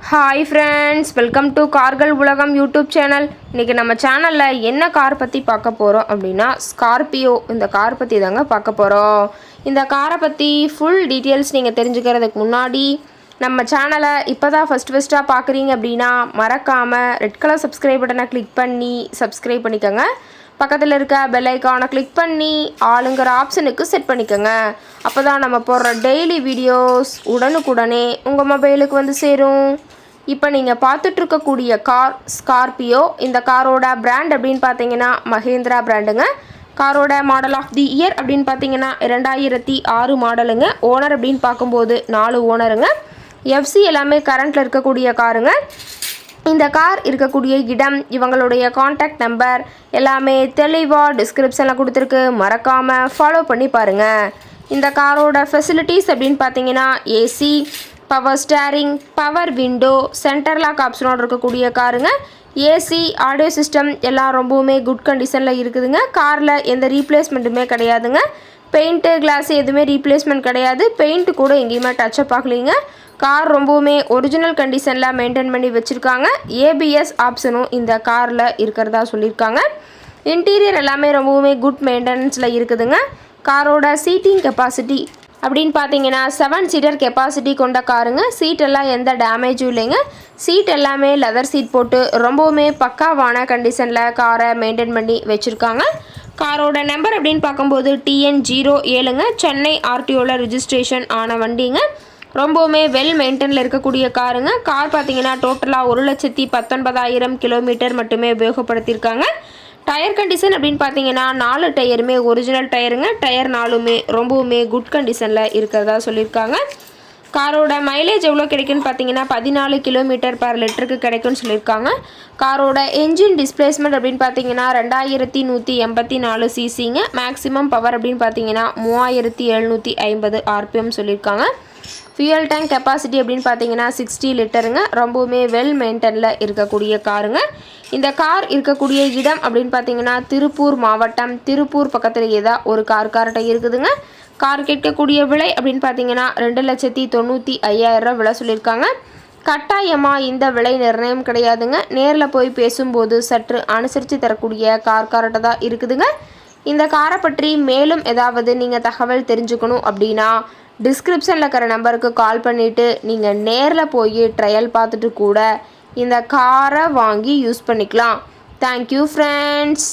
Hi friends, welcome to கார்கள் உலகம் YouTube channel. இன்றைக்கி நம்ம சேனலில் என்ன கார் பற்றி பார்க்க போகிறோம் அப்படின்னா ஸ்கார்பியோ. இந்த கார் பற்றி தாங்க பார்க்க போகிறோம். இந்த காரை பற்றி ஃபுல் டீட்டெயில்ஸ் நீங்கள் தெரிஞ்சுக்கிறதுக்கு முன்னாடி நம்ம சேனலை இப்போ தான் ஃபஸ்ட்டாக பார்க்குறீங்க அப்படின்னா மறக்காமல் ரெட் கலர் சப்ஸ்கிரைப் பட்டனை கிளிக் பண்ணி சப்ஸ்கிரைப் பண்ணிக்கோங்க. பக்கத்தில் இருக்க பெல் ஐக்கானை கிளிக் பண்ணி ஆளுங்கிற ஆப்ஷனுக்கு செட் பண்ணிக்கோங்க. அப்போ தான் நம்ம போடுற டெய்லி வீடியோஸ் உடனுக்குடனே உங்கள் மொபைலுக்கு வந்து சேரும். இப்போ நீங்கள் பார்த்துட்ருக்கக்கூடிய கார் ஸ்கார்பியோ. இந்த காரோட பிராண்ட் அப்படின்னு பார்த்தீங்கன்னா மஹேந்திரா பிராண்டுங்க. காரோட மாடல் ஆஃப் தி இயர் அப்படின்னு பார்த்தீங்கன்னா 2006 மாடலுங்க. ஓனர் அப்படின்னு பார்க்கும்போது 4 ஓனருங்க. எஃப்சி எல்லாமே கரண்ட்டில் இருக்கக்கூடிய காருங்க. இந்த கார் இருக்கக்கூடிய இடம், இவங்களுடைய காண்டாக்ட் நம்பர் எல்லாமே தெளிவாக டிஸ்கிரிப்ஷனில் கொடுத்துருக்கு. மறக்காமல் ஃபாலோ பண்ணி பாருங்கள். இந்த காரோட ஃபெசிலிட்டிஸ் அப்படின்னு பார்த்தீங்கன்னா AC, power steering, power window, centre lock ஆப்ஷனோடு இருக்கக்கூடிய காருங்க. ஏசி, ஆடியோ சிஸ்டம் எல்லாம் ரொம்பவுமே குட் கண்டிஷனில் இருக்குதுங்க. காரில் எந்த ரீப்ளேஸ்மெண்ட்டுமே கிடையாதுங்க. பெயிண்ட்டு, கிளாஸு எதுவுமே ரீப்ளேஸ்மெண்ட் கிடையாது. பெயிண்ட்டு கூட எங்கேயுமே டச்சப் ஆகலைங்க. கார் ரொம்பவுமே ஒரிஜினல் கண்டிஷனில் மெயின்டைன் பண்ணி வச்சுருக்காங்க. ஏபிஎஸ் ஆப்ஷனும் இந்த காரில் இருக்கிறதா சொல்லியிருக்காங்க. இன்டீரியர் எல்லாமே ரொம்பவுமே குட் மெயின்டெனன்ஸில் இருக்குதுங்க. காரோட சீட்டிங் கெப்பாசிட்டி அப்படின்னு பார்த்தீங்கன்னா 7 சீட்டர் கெப்பாசிட்டி கொண்ட காருங்க. சீட் எல்லாம் எந்த டேமேஜும் இல்லைங்க. சீட் எல்லாமே லெதர் சீட் போட்டு ரொம்பவுமே பக்காவான கண்டிஷனில் காரை மெயின்டைன் பண்ணி வச்சுருக்காங்க. காரோட நம்பர் அப்படின்னு பார்க்கும்போது TN07ங்க. சென்னை ஆர்டிஓவில் ரிஜிஸ்ட்ரேஷன் ஆன வண்டிங்க. ரொம்பவுமே வெல் மெயின்டெனில் இருக்கக்கூடிய காருங்க. கார் பார்த்தீங்கன்னா டோட்டலாக 1,19,000 கிலோமீட்டர் மட்டுமே உபயோகப்படுத்தியிருக்காங்க. டயர் கண்டிஷன் அப்படின்னு பார்த்தீங்கன்னா 4 டயருமே ஒரிஜினல் டயருங்க. டயர் 4மே ரொம்பவுமே குட் கண்டிஷனில் இருக்கிறதா சொல்லியிருக்காங்க. காரோட மைலேஜ் எவ்வளோ கிடைக்குன்னு பார்த்தீங்கன்னா 14 கிலோமீட்டர் பர் லிட்டருக்கு கிடைக்குன்னு சொல்லியிருக்காங்க. காரோட என்ஜின் டிஸ்பிளேஸ்மெண்ட் அப்படின்னு பார்த்தீங்கன்னா 2184 சிசிங்க. மேக்ஸிமம் பவர் அப்படின்னு பார்த்தீங்கன்னா 3750 RPM சொல்லியிருக்காங்க. ஃபியூயல் டேங்க் கெப்பாசிட்டி அப்படின்னு பார்த்தீங்கன்னா 60 லிட்டருங்க. ரொம்பவுமே வெல் மெயின்டெனில் இருக்கக்கூடிய காருங்க. இந்த கார் இருக்கக்கூடிய இடம் அப்படின்னு பார்த்தீங்கன்னா திருப்பூர் மாவட்டம். திருப்பூர் பக்கத்துலேயே தான் ஒரு கார்கிட்ட இருக்குதுங்க. கார் கேட்கக்கூடிய விலை அப்படின்னு பார்த்தீங்கன்னா 2,95,000 விலை சொல்லியிருக்காங்க. கட்டாயமாக இந்த விலை நிர்ணயம் கிடையாதுங்க. நேரில் போய் பேசும்போது சற்று அனுசரித்து தரக்கூடிய கார்கிட்ட தான் இருக்குதுங்க. இந்த காரை பற்றி மேலும் ஏதாவது நீங்கள் தகவல் தெரிஞ்சுக்கணும் அப்படின்னா டிஸ்கிரிப்ஷனில் இருக்கிற நம்பருக்கு கால் பண்ணிவிட்டு நீங்கள் நேரில் போய் ட்ரையல் பார்த்துட்டு கூட இந்த காரை வாங்கி யூஸ் பண்ணிக்கலாம். Thank you friends.